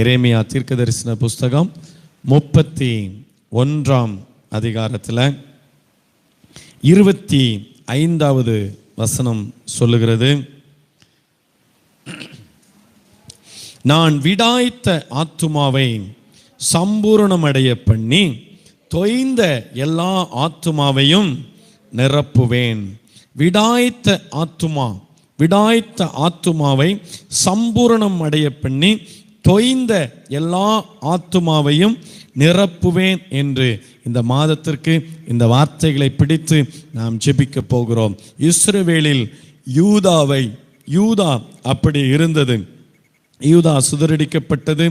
எரேமியா தீர்க்கதரிசன புஸ்தகம் 31ஆம் அதிகாரத்தில் 25வது வசனம் சொல்லுகிறது, நான் விடாய்த்த ஆத்துமாவை சம்பூரணமடைய பண்ணி தொய்ந்த எல்லா ஆத்துமாவையும் நிரப்புவேன். விடாய்த்த ஆத்துமாவை சம்பூரணம் அடைய பண்ணி தொய்ந்த எல்லா ஆத்துமாவையும் நிரப்புவேன் என்று இந்த மாதத்திற்கு இந்த வார்த்தைகளை பிடித்து நாம் ஜெபிக்க போகிறோம். இஸ்ரவேலில் யூதா அப்படி இருந்தது. யூதா சிதறடிக்கப்பட்டது.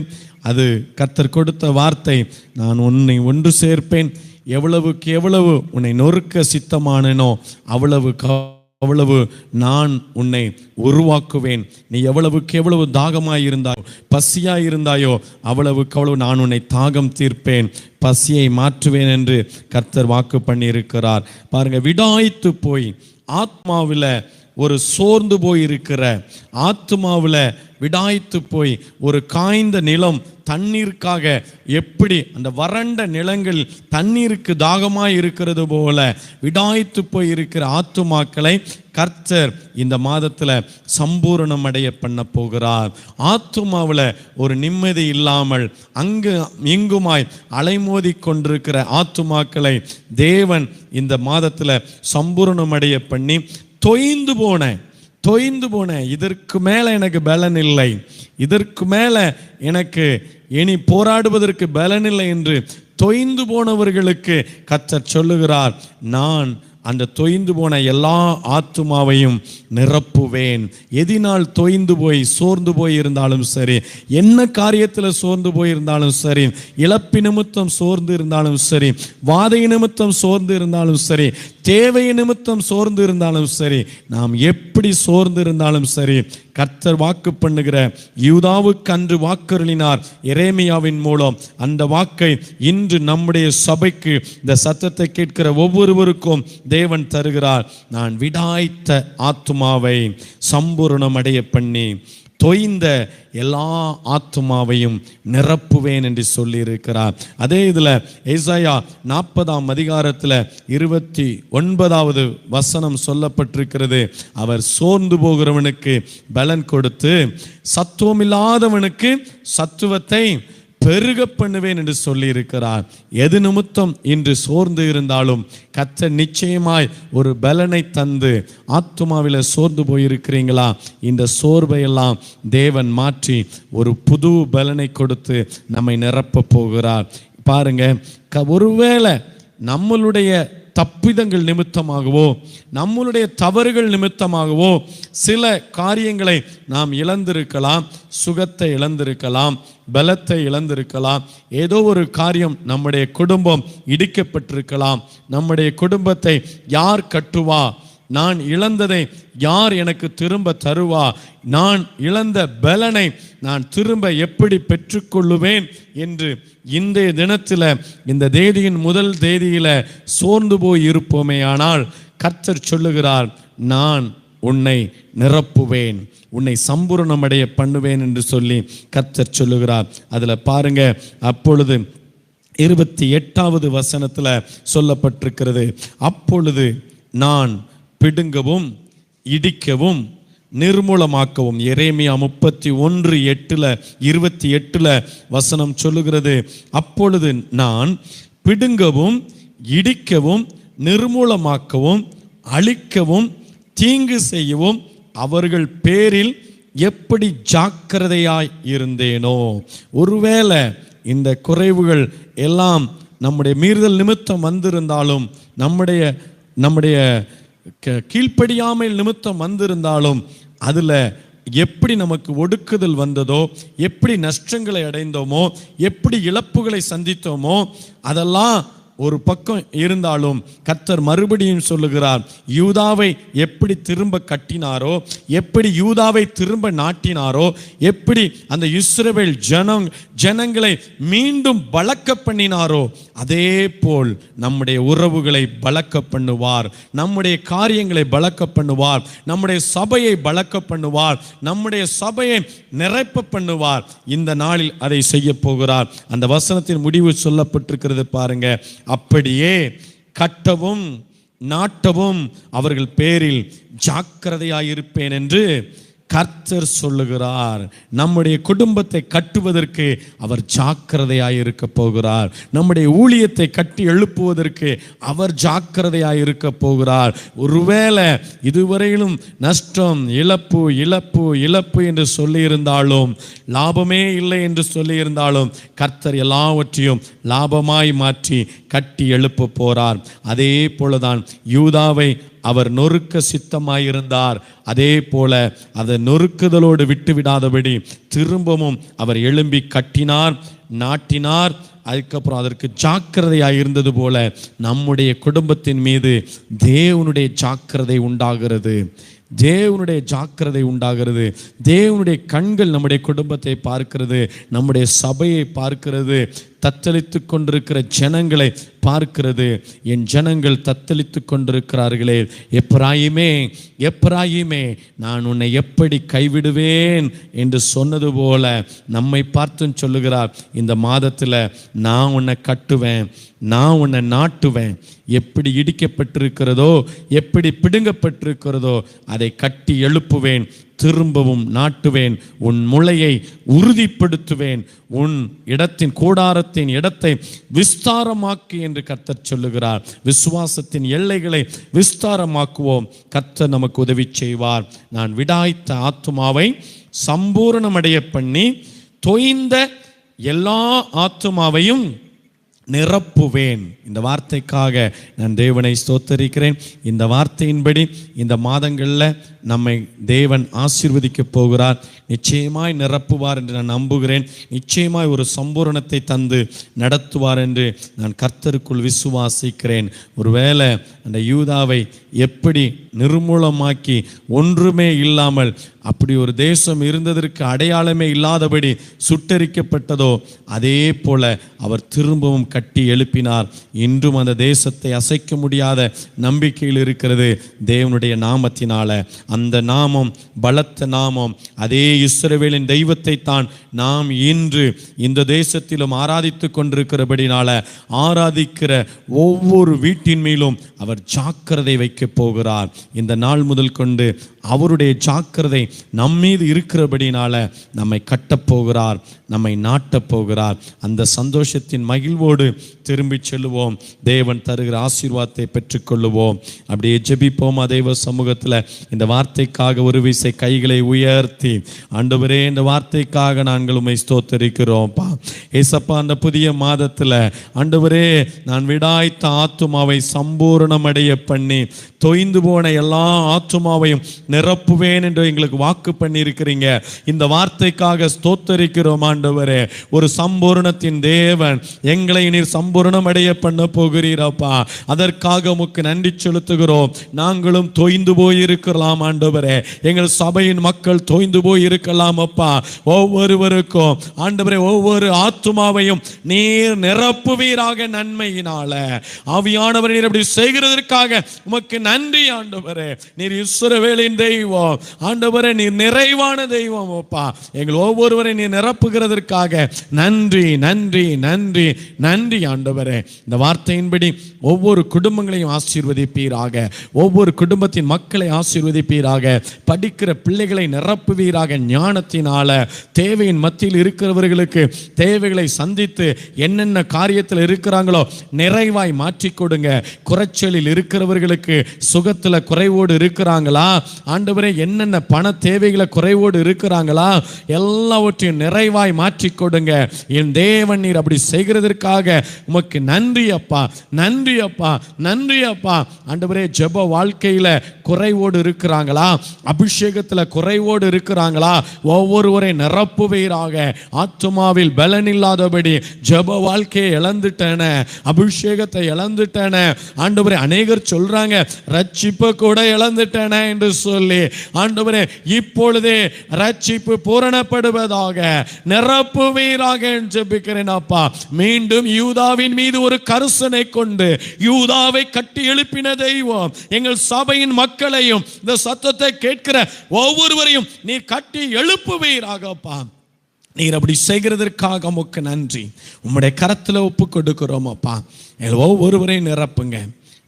அது கர்த்தர் கொடுத்த வார்த்தை, நான் உன்னை ஒன்று சேர்ப்பேன், எவ்வளவுக்கு எவ்வளவு உன்னை நொறுக்க சித்தமானேனோ அவ்வளவு நான் உன்னை உருவாக்குவேன். நீ எவ்வளவுக்கு எவ்வளவு தாகமாயிருந்தாயோ பசியாயிருந்தாயோ அவ்வளவுக்கு அவ்வளவு நான் உன்னை தாகம் தீர்ப்பேன், பசியை மாற்றுவேன் என்று கர்த்தர் வாக்கு பண்ணியிருக்கிறார். பாருங்க, விடாய்த்து போய் ஆத்மாவில் ஒரு சோர்ந்து போயிருக்கிற ஆத்மாவில் விடாய்த்து போய் ஒரு காய்ந்த நிலம் தண்ணீருக்காக எப்படி அந்த வறண்ட நிலங்கள் தண்ணீருக்கு தாகமாய் இருக்கிறது போல விடாய்த்து போய் இருக்கிற ஆத்துமாக்களை கர்த்தர் இந்த மாதத்தில் சம்பூரணம் அடைய பண்ண போகிறார். ஆத்துமாவில் ஒரு நிம்மதி இல்லாமல் அங்கு இங்குமாய் அலைமோதி கொண்டிருக்கிற ஆத்துமாக்களை தேவன் இந்த மாதத்தில் சம்பூரணம் அடைய பண்ணி தொய்ந்து போன இதற்கு மேலே எனக்கு பலன் இல்லை, இதற்கு மேலே எனக்கு இனி போராடுவதற்கு பலன் இல்லை என்று தொய்ந்து போனவர்களுக்கு கர்த்தர் சொல்லுகிறார், நான் அந்த தொய்ந்து போன எல்லா ஆத்துமாவையும் நிரப்புவேன். எதினால் தொய்ந்து போய் சோர்ந்து போய் இருந்தாலும் சரி, என்ன காரியத்தில் சோர்ந்து போயிருந்தாலும் சரி, இழப்பு நிமித்தம் சோர்ந்து இருந்தாலும் சரி, வாதை நிமித்தம் சோர்ந்து இருந்தாலும் சரி, தேவை நிமித்தம் சோர்ந்து இருந்தாலும் சரி, நாம் எப்படி சோர்ந்து இருந்தாலும் சரி, கர்த்தர் வாக்கு பண்ணுகிற யூதாவுக்கு அன்று வாக்கருளினார் எரேமியாவின் மூலம். அந்த வாக்கை இன்று நம்முடைய சபைக்கு இந்த சத்தத்தை கேட்கிற ஒவ்வொருவருக்கும் தேவன் தருகிறார். நான் விடாய்த்த ஆத்துமாவை சம்பூரணம் அடைய பண்ணி தொய்ந்த எல்லா ஆத்துமாவையும் நிரப்புவேன் என்று சொல்லி இருக்கிறார். அதே இதில் ஏசாயா 40ஆம் அதிகாரத்தில் 29வது வசனம் சொல்லப்பட்டிருக்கிறது, அவர் சோர்ந்து போகிறவனுக்கு பலன் கொடுத்து சத்துவமில்லாதவனுக்கு சத்துவத்தை பெருக பண்ணுவேன் என்று சொல்லி இருக்கிறார். எது நிமித்தம் இன்று சோர்ந்து இருந்தாலும் கர்த்தர் நிச்சயமாய் ஒரு பலனை தந்து, ஆத்துமாவில் சோர்ந்து போயிருக்கிறீங்களா, இந்த சோர்வையெல்லாம் தேவன் மாற்றி ஒரு புது பலனை கொடுத்து நம்மை நிரப்ப போகிறார். பாருங்க, ஒருவேளை நம்மளுடைய தப்பிதங்கள் நிமித்தமாகவோ நம்மளுடைய தவறுகள் நிமித்தமாகவோ சில காரியங்களை நாம் இழந்திருக்கலாம், சுகத்தை இழந்திருக்கலாம், பலத்தை இழந்திருக்கலாம், ஏதோ ஒரு காரியம் நம்முடைய குடும்பம் இடிக்கப்பட்டிருக்கலாம், நம்முடைய குடும்பத்தை யார் கட்டுவா, நான் இழந்ததை யார் எனக்கு திரும்ப தருவா, நான் இழந்த பலனை நான் திரும்ப எப்படி பெற்றுக்கொள்ளுவேன் என்று இன்றைய தினத்தில் இந்த தேதியின் முதல் தேதியில் சோர்ந்து போய் இருப்போமே. ஆனால் கர்த்தர் சொல்லுகிறார், நான் உன்னை நிரப்புவேன், உன்னை சம்பூரணமடைய பண்ணுவேன் என்று சொல்லி கர்த்தர் சொல்லுகிறார். அதில் பாருங்க, அப்பொழுது 28வது வசனத்தில் சொல்லப்பட்டிருக்கிறது, அப்பொழுது நான் பிடுங்கவும் இடிக்கவும் நிர்மூலமாக்கவும். எரேமியா 31:8 வசனம் சொல்லுகிறது, அப்பொழுது நான் பிடுங்கவும் இடிக்கவும் நிர்மூலமாக்கவும் அழிக்கவும் தீங்கு செய்யவும் அவர்கள் பேரில் எப்படி ஜாக்கிரதையாய் இருந்தேனோ. ஒருவேளை இந்த குறைவுகள் எல்லாம் நம்முடைய மீறுதல் நிமித்தம் வந்திருந்தாலும், நம்முடைய கீழ்ப்படியாமல் நிமித்தம் வந்திருந்தாலும், அதில் எப்படி நமக்கு ஒடுக்குதல் வந்ததோ, எப்படி நஷ்டங்களை அடைந்தோமோ, எப்படி இழப்புகளை சந்தித்தோமோ, அதெல்லாம் ஒரு பக்கம் இருந்தாலும் கர்த்தர் மறுபடியும் சொல்லுகிறார், யூதாவை எப்படி திரும்ப கட்டினாரோ, எப்படி யூதாவை திரும்ப நாட்டினாரோ, எப்படி அந்த இஸ்ரவேல் ஜனங்களை மீண்டும் பலக்க பண்ணினாரோ, அதே போல் நம்முடைய உறவுகளை பலக்க பண்ணுவார், நம்முடைய காரியங்களை பலக்க பண்ணுவார், நம்முடைய சபையை பலக்க பண்ணுவார், நம்முடைய சபையை நிறைப்ப பண்ணுவார். இந்த நாளில் அதை செய்ய போகிறார். அந்த வசனத்தின் முடிவு சொல்லப்பட்டிருக்கிறது பாருங்க. அப்படியே கட்டவும் நாட்டவும் அவர்கள் பேரில் ஜாக்கிரதையாயிருப்பேன் என்று கர்த்தர் சொல்லுகிறார். நம்முடைய குடும்பத்தை கட்டுவதற்கு அவர் ஜாக்கிரதையாயிருக்க போகிறார். நம்முடைய ஊழியத்தை கட்டி எழுப்புவதற்கு அவர் ஜாக்கிரதையாயிருக்க போகிறார். ஒருவேளை இதுவரையிலும் நஷ்டம், இழப்பு இழப்பு இழப்பு என்று சொல்லியிருந்தாலும், லாபமே இல்லை என்று சொல்லியிருந்தாலும், கர்த்தர் எல்லாவற்றையும் லாபமாய் மாற்றி கட்டி எழுப்ப போறார். அதே போலதான் யூதாவை அவர் நொறுக்க சித்தமாயிருந்தார். அதே போல அதை நொறுக்குதலோடு விட்டுவிடாதபடி திரும்பவும் அவர் எழும்பி கட்டினார், நாட்டினார். அதுக்கப்புறம் அதற்கு ஜாக்கிரதையாக இருந்தது போல நம்முடைய குடும்பத்தின் மீது தேவனுடைய ஜாக்கிரதை உண்டாகிறது. தேவனுடைய ஜாக்கிரதை உண்டாகிறது. தேவனுடைய கண்கள் நம்முடைய குடும்பத்தை பார்க்கிறது, நம்முடைய சபையை பார்க்கிறது, தத்தளித்து கொண்டிருக்கிற ஜனங்களை பார்க்கிறது. என் ஜனங்கள் தத்தளித்து கொண்டிருக்கிறார்களே, எப்பிராயீமே எப்பிராயீமே நான் உன்னை எப்படி கைவிடுவேன் என்று சொன்னது போல நம்மை பார்த்தும் சொல்லுகிறார், இந்த மாதத்தில் நான் உன்னை கட்டுவேன், நான் உன்னை நாட்டுவேன். எப்படி இடிக்கப்பட்டிருக்கிறதோ, எப்படி பிடுங்கப்பட்டிருக்கிறதோ அதை கட்டி எழுப்புவேன், திரும்பவும் நாட்டுவேன், உன் முளையை உறுதிப்படுத்துவேன், உன் இடத்தின் கூடாரத்தின் இடத்தை விஸ்தாரமாக்கு என்று கர்த்தர் சொல்லுகிறார். விசுவாசத்தின் எல்லைகளை விஸ்தாரமாக்குவோம். கர்த்தர் நமக்கு உதவி செய்வார். நான் விடாய்த்த ஆத்துமாவை சம்பூரணமடைய பண்ணி தொய்ந்த எல்லா ஆத்துமாவையும் நிரப்புவேன். இந்த வார்த்தைக்காக நான் தேவனை ஸ்தோத்தரிக்கிறேன். இந்த வார்த்தையின்படி இந்த மாதங்களில் நம்மை தேவன் ஆசீர்வதிக்க போகிறார். நிச்சயமாய் நிரப்புவார் என்று நான் நம்புகிறேன். நிச்சயமாய் ஒரு சம்பூரணத்தை தந்து நடத்துவார் என்று நான் கர்த்தருக்குள் விசுவாசிக்கிறேன். ஒருவேளை அந்த யூதாவை எப்படி நிர்மூலமாக்கி ஒன்றுமே இல்லாமல் அப்படி ஒரு தேசம் இருந்ததற்கு அடையாளமே இல்லாதபடி சுட்டரிக்கப்பட்டதோ, அதே போல அவர் திரும்பவும் கட்டி எழுப்பினார். இன்றும் அந்த தேசத்தை அசைக்க முடியாத நம்பிக்கையில் இருக்கிறது தேவனுடைய நாமத்தினால. அந்த நாமம் பலத்த நாமம். அதே இஸ்ரவேலின் தெய்வத்தை தான் நாம் இன்று இந்த தேசத்திலும் ஆராதித்து கொண்டிருக்கிறபடினால ஆராதிக்கிற ஒவ்வொரு வீட்டின் மேலும் அவர் ஜாக்கிரதை வைக்க போகிறார். இந்த நாள் முதல் கொண்டு அவருடைய ஜாக்கிரதை நம்மீது இருக்கிறபடினால நம்மை கட்டப்போகிறார், நம்மை நாட்டப் போகிறார். அந்த சந்தோஷத்தின் மகிழ்வோடு திரும்பி செல்லுவோம். தேவன் தருகிற ஆசீர்வாதத்தை பெற்றுக்கொள்ளுவோம். அப்படியே ஜெபிப்போம். தேவ சமூகத்தில் இந்த வார்த்தைக்காக ஒரு விசை கைகளை உயர்த்தி, ஆண்டவரே இந்த வார்த்தைக்காக நாங்கள் உம்மை ஸ்தோத்தரிக்கிறோம்ப்பா. ஏசப்பா, அந்த புதிய மாதத்தில் ஆண்டவரே நான் விடாய்த்த ஆத்துமாவை சம்பூரணமடைய பண்ணி தொய்ந்து போன எல்லா ஆத்துமாவையும் நிரப்புவேன் என்று எங்களுக்கு வாக்கு பண்ணி இருக்கிறீங்க. இந்த வார்த்தைக்காக ஸ்தோத்தரிக்கிறோம் ஆண்டவரே. ஒரு சம்பூரணத்தின் தேவன், எங்களை நீர் சம்பூரணம் அடைய பண்ண போகிறீரப்பா. அதற்காக உமக்கு நன்றி செலுத்துகிறோம். நாங்களும் தொய்ந்து போயிருக்கலாம் ஆண்டவரே, எங்கள் சபையின் மக்கள் தொய்ந்து போயிருக்கலாம் அப்பா. ஒவ்வொருவருக்கும் ஆண்டவரே ஒவ்வொரு ஆத்துமாவையும் நீர் நிரப்புவீராக நன்மையினால. ஆவியானவர் நீர் அப்படி செய்கிறதற்காக உமக்கு நன்றி ஆண்டவரே. நீர் இஸ்ரவேலின் தெய்வம் ஆண்டவரே, நீர் நிறைவான தெய்வம் அப்பா. எங்கள் ஒவ்வொருவரை நீர் நிரப்புகிறதற்காக நன்றி நன்றி நன்றி நன்றி ஆண்டவரே. இந்த வார்த்தையின்படி ஒவ்வொரு குடும்பங்களையும் ஆசீர்வதிப்பீராக, ஒவ்வொரு குடும்பத்தின் மக்களை ஆசீர்வதிப்பீராக, படிக்கிற பிள்ளைகளை நிரப்புவீராக ஞானத்தினால. தேவையின் மத்தியில் இருக்கிறவர்களுக்கு தேவைகளை சந்தித்து என்னென்ன காரியத்தில் இருக்கிறாங்களோ நிறைவாய் மாற்றி கொடுங்க. குறைச்சலில் இருக்கிறவர்களுக்கு சுகத்தில் குறைவோடு இருக்கிறாங்களா ஆண்டவரே, என்னென்ன பண தேவைகளை குறைவோடு இருக்கிறாங்களா, எல்லாவற்றையும் நிறைவாய் மாற்றி கொடுங்க. என் தேவன் நீர் அப்படி செய்கிறதற்காக உமக்கு நன்றி அப்பா, நன்றி அப்பா, நன்றி அப்பா. ஆண்டவரே, ஜெப வாழ்க்கையில குறைவோடு இருக்கிறாங்களா, அபிஷேகத்தில் குறைவோடு இருக்கிறாங்களா, ஒவ்வொருவரை நிரப்புவீராக. ஆத்துமாவில் பலன் இல்லாதபடி ஜெப வாழ்க்கையை இழந்துட்டேனே, அபிஷேகத்தை இழந்துட்டேனே ஆண்டவரே. அநேகர் சொல்றாங்க ரட்சிப்பு கூட இழந்துட்டேனே என்று சொல்லி. ஆண்டவரே இப்பொழுதே ரட்சிப்பு பூரணப்படுவதாக, நிரப்புவீராக ஜெபிக்கிறேன் அப்பா. மீண்டும் யூதாவின் மீது ஒரு கரிசனை கொண்டு யூதாவை கட்டி எழுப்பின தெய்வம் எங்கள் சபையின் மக்களையும் இந்த சத்தத்தை கேட்கிற ஒவ்வொருவரையும் நீர் கட்டி எழுப்புவீராகப்பா. நீர் அப்படி செய்கிறதற்காக உமக்கு நன்றி. உம்முடைய கரத்தில் ஒப்பு கொடுக்கிறோம் அப்பா. எங்கள் ஒவ்வொருவரையும் நிரப்புங்க.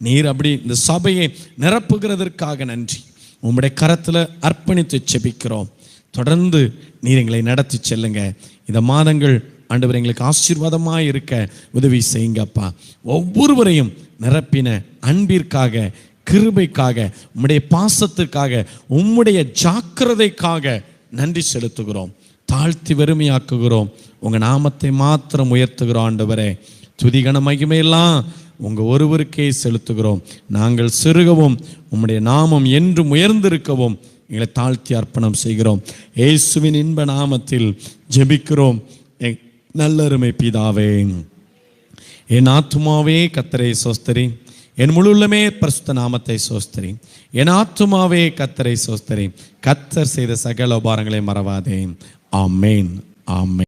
நீர் அப்படி இந்த சபையை நிரப்புகிறதற்காக நன்றி. உம்முடைய கரத்தில் அர்ப்பணித்து செபிக்கிறோம். தொடர்ந்து நீர் எங்களை நடத்தி செல்லுங்க. இந்த மாதங்கள் ஆண்டவர் எங்களுக்கு ஆசீர்வாதமாக இருக்க உதவி செய்யுங்கப்பா. ஒவ்வொருவரையும் நிரப்பின அன்பிற்காக, கிருபைக்காக, உம்முடைய பாசத்திற்காக, உம்முடைய ஜாக்கிரதைக்காக நன்றி செலுத்துகிறோம். தாழ்த்தி வெறுமையாக்குகிறோம். உங்கள் நாமத்தை மாத்திரம் உயர்த்துகிறோம் ஆண்டவரே. துதிகன மகிமையெல்லாம் உங்கள் ஒருவருக்கே செலுத்துகிறோம். நாங்கள் சிறுகவும் உம்முடைய நாமம் என்றும் உயர்ந்திருக்கவும் எங்களை தாழ்த்தி அர்ப்பணம் செய்கிறோம். இயேசுவின் இன்ப நாமத்தில் ஜெபிக்கிறோம் நல்லருமை பிதாவே. என் ஆத்துமாவே கர்த்தரை சோஸ்தரி, என் முழு உள்ளமே பரிசுத்த நாமத்தை சோஸ்தரி. என் ஆத்துமாவே கர்த்தரை சோஸ்தரி, கர்த்தர் செய்த சகல உபகாரங்களை மறவாதே. ஆமேன், ஆமேன்.